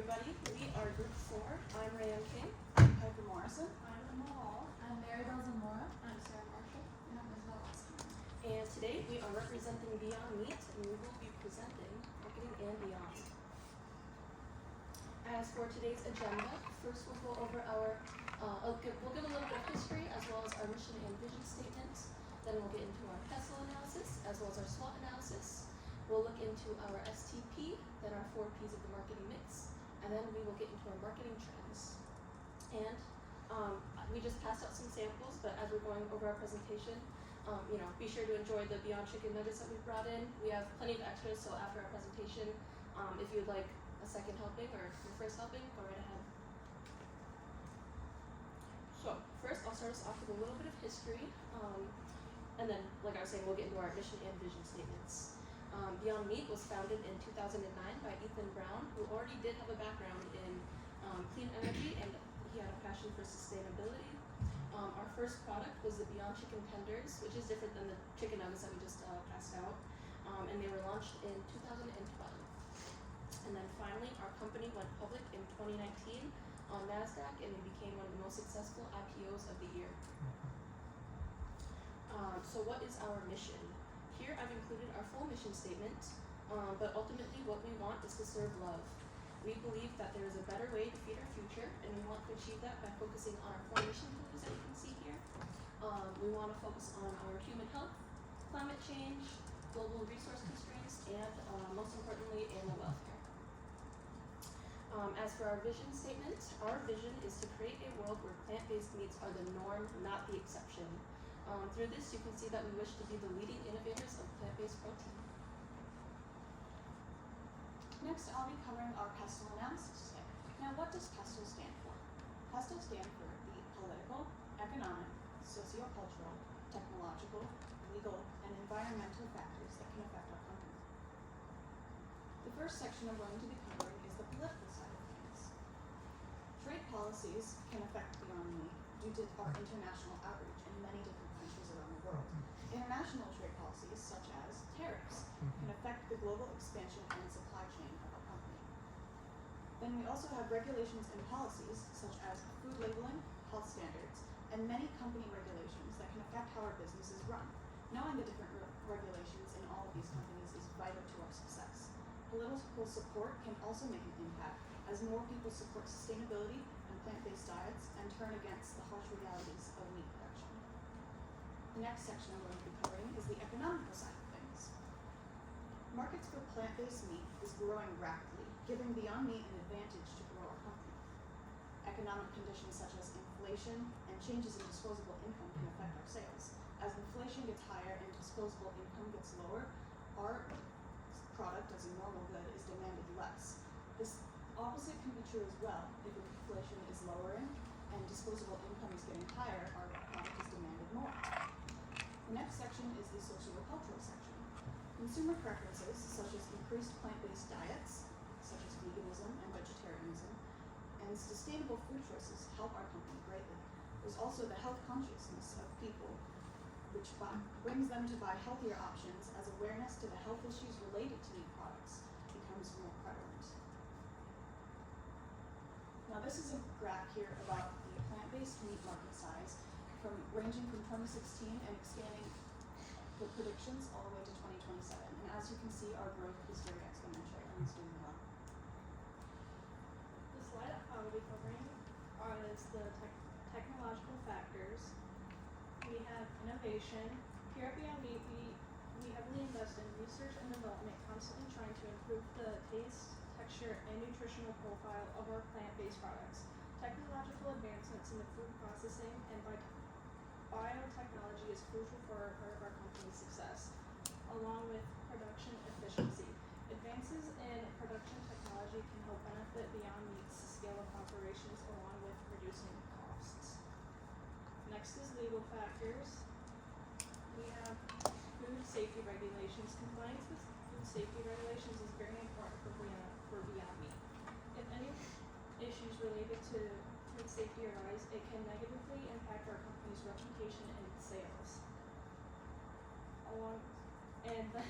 everybody. We are Group 4. I'm Rayanne King. I'm Piper Morrison. I'm Emma Hall. I'm Maribel Zamora. I'm Sarah Marshall. And I'm Isabel Austin. And today we are representing Beyond Meat, and we will be presenting Marketing and Beyond. As for today's agenda, first we'll go over we'll give a little bit of history as well as our mission and vision statement. Then we'll get into our PESTLE analysis as well as our SWOT analysis. We'll look into our STP, then our 4 Ps of the marketing mix, and then we will get into our marketing trends. And we just passed out some samples, but as we're going over our presentation, be sure to enjoy the Beyond Chicken Nuggets that we've brought in. We have plenty of extras, so after our presentation, if you'd like a second helping or your first helping, go right ahead. So first, I'll start us off with a little bit of history, and then, like I was saying, we'll get into our mission and vision statements. Beyond Meat was founded in 2009 by Ethan Brown, who already did have a background in clean energy, and he had a passion for sustainability. Our first product was the Beyond Chicken Tenders, which is different than the chicken nuggets that we just passed out, and they were launched in 2012. And then finally, our company went public in 2019 on NASDAQ, and we became one of the most successful IPOs of the year. So what is our mission? Here I've included our full mission statement, but ultimately what we want is to serve love. We believe that there is a better way to feed our future, and we want to achieve that by focusing on our 4 mission pillars that you can see here. We want to focus on our human health, climate change, global resource constraints, and most importantly, animal welfare. As for our vision statement, our vision is to create a world where plant-based meats are the norm, not the exception. Through this, you can see that we wish to be the leading innovators of plant-based protein. Next, I'll be covering our PESTLE analysis today. Now, what does PESTLE stand for? PESTLE stands for the political, economic, sociocultural, technological, legal, and environmental factors that can affect our company. The first section I'm going to be covering is the political side of things. Trade policies can affect Beyond Meat due to our international outreach in many different countries around the world. International trade policies, such as tariffs, can affect the global expansion and supply chain of our company. Then we also have regulations and policies, such as food labeling, health standards, and many company regulations that can affect how our business is run. Knowing the different regulations in all of these companies is vital to our success. Political support can also make an impact as more people support sustainability and plant-based diets and turn against the harsh realities of meat production. The next section I'm going to be covering is the economical side of things. Markets for plant-based meat is growing rapidly, giving Beyond Meat an advantage to grow our company. Economic conditions such as inflation and changes in disposable income can affect our sales. As inflation gets higher and disposable income gets lower, our product as a normal good is demanded less. This opposite can be true as well. If inflation is lowering and disposable income is getting higher, our product is demanded more. The next section is the socio-cultural section. Consumer preferences, such as increased plant-based diets, such as veganism and vegetarianism, and sustainable food choices help our company greatly. There's also the health consciousness of people, which brings them to buy healthier options as awareness to the health issues related to meat products becomes more prevalent. Now this is a graph here about the plant-based meat market size ranging from 2016 and expanding the predictions all the way to 2027. And as you can see, our growth is very exponential and it's doing well. The slide I will be covering is the technological factors. We have innovation. Here at Beyond Meat, we heavily invest in research and development, constantly trying to improve the taste, texture, and nutritional profile of our plant-based products. Technological advancements in the food processing and biotechnology is crucial for part of our company's success, along with production efficiency. Advances in production technology can help benefit Beyond Meat's scale of operations along with reducing costs. Next is legal factors. We have food safety regulations. Compliance with food safety regulations is very important for Beyond Meat. If any issues related to food safety arise, it can negatively impact our company's reputation and sales. And the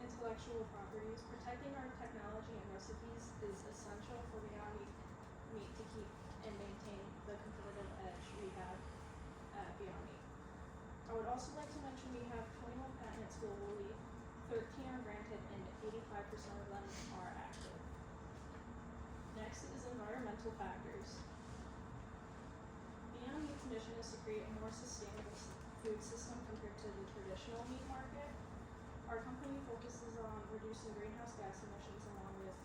intellectual properties, protecting our technology and recipes is essential for Beyond I would also like to mention we have 21 patents globally, 13 are granted, and 85% of them are active. Next is environmental factors. Beyond Meat's mission is to create a more sustainable food system compared to the traditional meat market. Our company focuses on reducing greenhouse gas emissions along with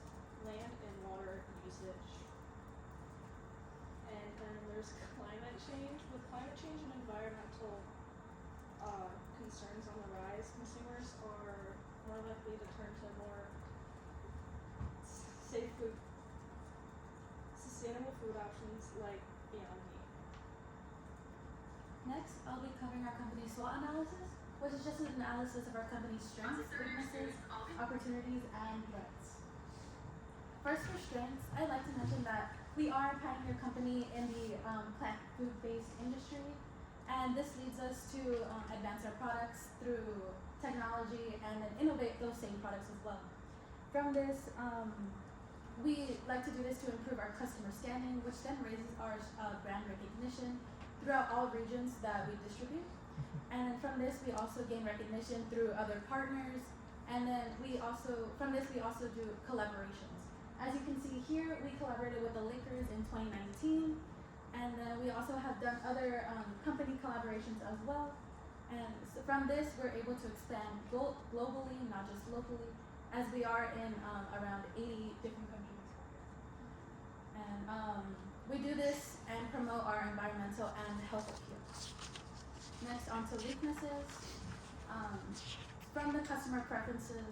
land and water usage. And then there's climate change. With climate change and environmental concerns on the rise, consumers are more likely to turn to more safe food, sustainable food options like Beyond Meat. Next, I'll be covering our company's SWOT analysis, which is just an analysis of our company's strengths, weaknesses, opportunities, and threats. First, for strengths, I'd like to mention that we are a pioneer company in the plant food-based industry, and this leads us to advance our products through technology and then innovate those same products as well. From this, we like to do this to improve our customer standing, which then raises our brand recognition throughout all regions that we distribute. And then from this, we also gain recognition through other partners. And then from this, we also do collaborations. As you can see here, we collaborated with the Lakers in 2019. And then we also have done other company collaborations as well. And so from this, we're able to expand globally, not just locally, as we are in around 80 different countries. And we do this and promote our environmental and health appeal. Next, on to weaknesses. From the customer preferences,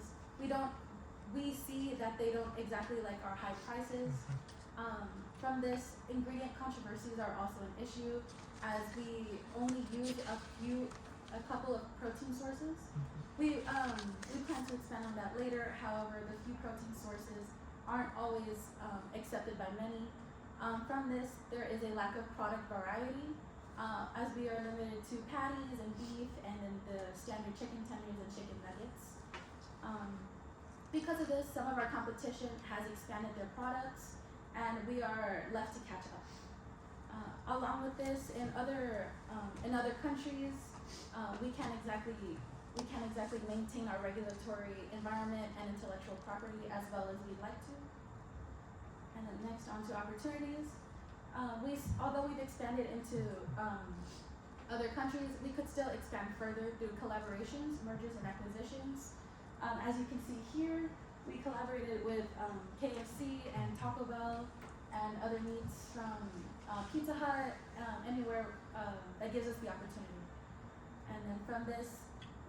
we see that they don't exactly like our high prices. From this, ingredient controversies are also an issue, as we only use a couple of protein sources. We plan to expand on that later. However, the few protein sources aren't always accepted by many. From this, there is a lack of product variety, as we are limited to patties and beef and then the standard chicken tenders and chicken nuggets. Because of this, some of our competition has expanded their products, and we are left to catch up. Along with this, in other countries, we can't exactly maintain our regulatory environment and intellectual property as well as we'd like to. And then next, on to opportunities. Although we've expanded into other countries, we could still expand further through collaborations, mergers, and acquisitions. As you can see here, we collaborated with KFC and Taco Bell and other meats from Pizza Hut, anywhere that gives us the opportunity. And then from this,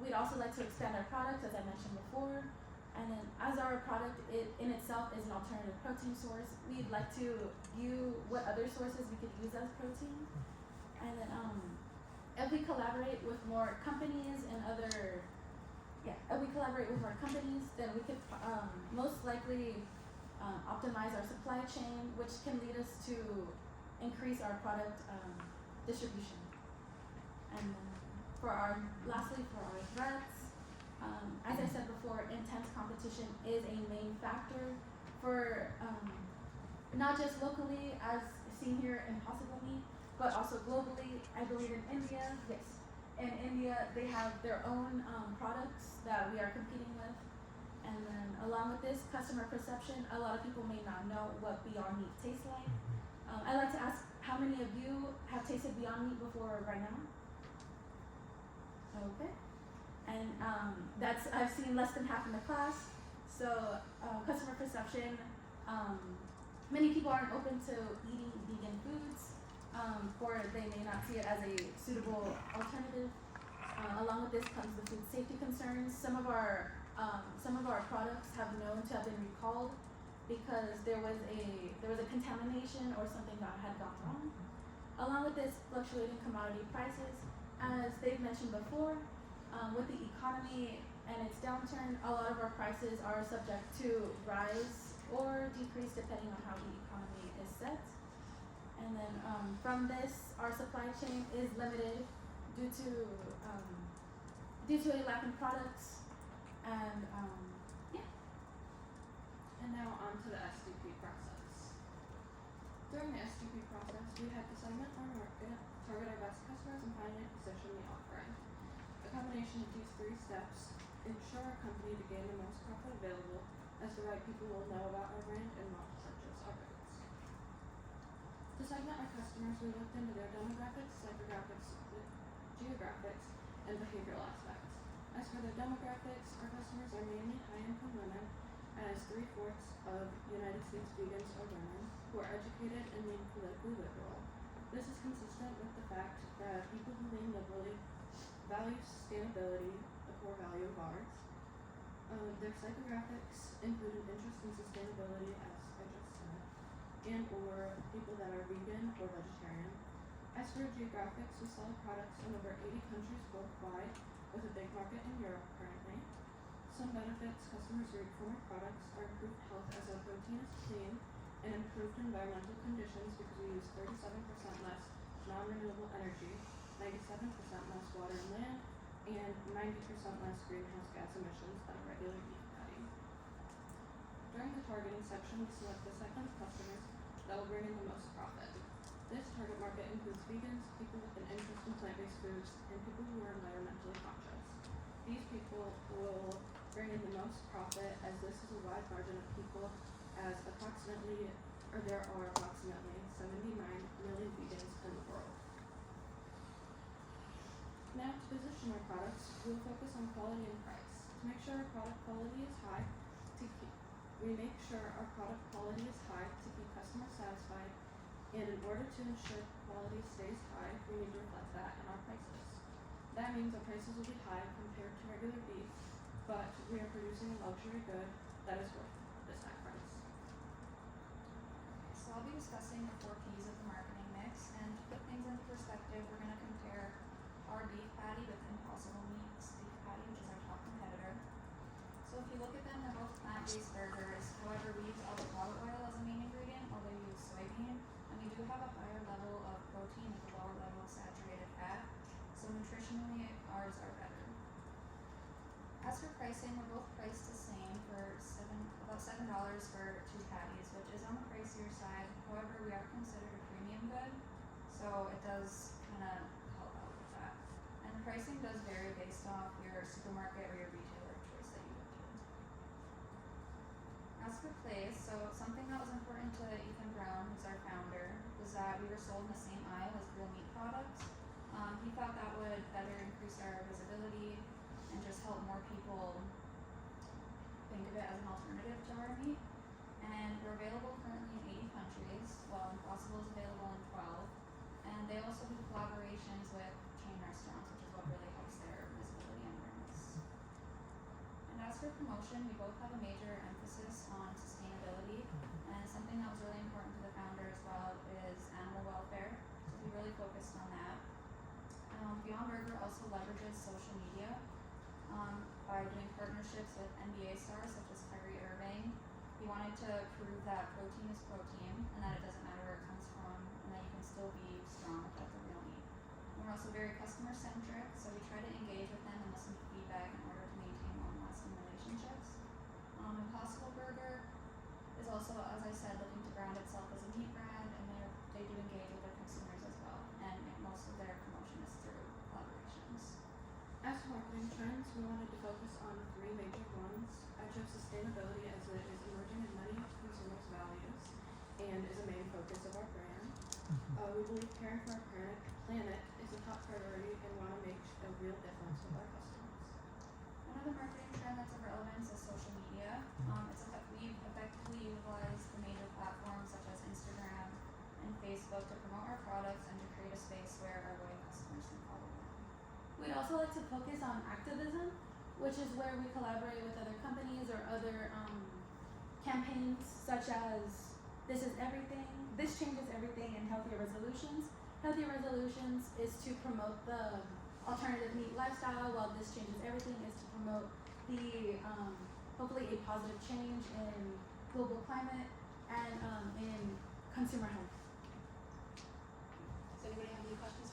we'd also like to expand our products, as I mentioned before. And then as our product in itself is an alternative protein source, we'd like to view what other sources we could use as protein. And then if we collaborate with more companies and then we could most likely optimize our supply chain, which can lead us to increase our product distribution. And lastly, for our threats, as I said before, intense competition is a main factor for not just locally, as seen here in Possible Meat, but also globally. I believe in India, in India they have their own products that we are competing with. And then along with this, customer perception, a lot of people may not know what Beyond Meat tastes like. I'd like to ask, how many of you have tasted Beyond Meat before right now? Okay. And I've seen less than half in the class. So customer perception, many people aren't open to eating vegan foods, or they may not see it as a suitable alternative. Along with this comes the food safety concerns. Some of our products have known to have been recalled because there was a contamination or something that had gone wrong. Along with this, fluctuating commodity prices, as they've mentioned before, with the economy and its downturn, a lot of our prices are subject to rise or decrease depending on how the economy is set. And then from this, our supply chain is limited due to a lack in products. And And now on to the SDP process. During the SDP process, we have to segment our market, target our best customers, and finally position the offering. combination of these three steps ensure our company to gain the most profit available, as the right people will know about our brand and want to purchase our goods. To segment our customers, we looked into their demographics, psychographics, geographics, and behavioral aspects. As for their demographics, our customers are mainly high-income women, as 3/4 of United States vegans are women who are educated and lean politically liberal. This is consistent with the fact that people who lean liberally value sustainability, a core value of ours. Their psychographics include an interest in sustainability, as I just said, and or people that are vegan or vegetarian. As for geographics, we sell products in over 80 countries worldwide, with a big market in Europe currently. Some benefits customers reap from our products are improved health as our protein is clean, and improved environmental conditions because we use 37% less non-renewable energy, 97% less water and land, and 90% less greenhouse gas emissions than a regular beef patty. During the targeting section, we select the segment of customers that will bring in the most profit. This target market includes vegans, people with an interest in plant-based foods, and people who are environmentally conscious. These people will bring in the most profit, as this is a wide margin of people, as there are approximately 79 million vegans in the world. Now, to position our products, we will focus on quality and price. To make sure our product quality is high, we make sure our product quality is high to keep customers satisfied, and in order to ensure quality stays high, we need to reflect that in our prices. That means our prices will be high compared to regular beef, but we are producing a luxury good that is worth this high price. So I'll be discussing the 4 P's of the marketing mix, and to put things into perspective, we're going to compare our beef patty with Impossible Meats beef patty, which is our top competitor. So if you look at them, they're both plant-based burgers. However, we use avocado oil as a main ingredient, while they use soybean, and we do have a higher level of protein with a lower level of saturated fat. So nutritionally, ours are better. As for pricing, we're both priced the same for about $7 for 2 patties, which is on the pricier side. However, we are considered a premium good, so it does kind of help out with that. And the pricing does vary based off your supermarket or your retailer of choice that you go to. As for place, so something that was important to Ethan Brown, who's our founder, was that we were sold in the same aisle as real meat products. He thought that would better increase our visibility and just help more people think of it as an alternative to our meat. And we're available currently in 80 countries, while Impossible is available in 12. And they also do collaborations with chain restaurants, which is what really helps their visibility and awareness. And as for promotion, we both have a major emphasis on sustainability, and something that was really important to the founder as well is animal welfare, so we really focused on that. Beyond Burger also leverages social media by doing partnerships with NBA stars such as Kyrie Irving. He wanted to prove that protein is protein and that it doesn't matter where it comes from, and that you can still be strong without the real meat. And we're also very customer centric, so we try to engage with them and listen to feedback in order to maintain long-lasting relationships. Impossible Burger is also, as I said, looking to brand itself as a meat brand, and they do engage with their consumers as well, and most of their promotion is through collaborations. As for marketing trends, we wanted to focus on 3 major ones. I chose sustainability as it is emerging in many consumers' values and is a main focus of our brand. We believe caring for our planet is a top priority and want to make a real difference with our customers. Another marketing trend that's of relevance is social media. We effectively utilize the major platforms such as Instagram and Facebook to promote our products and to create a space where our loyal customers can follow along. We'd also like to focus on activism, which is where we collaborate with other companies or other campaigns such as This Changes Everything, and Healthier Resolutions. Healthier Resolutions is to promote the alternative meat lifestyle, while This Changes Everything is to promote the hopefully a positive change in global climate and in consumer health. Does anybody have any questions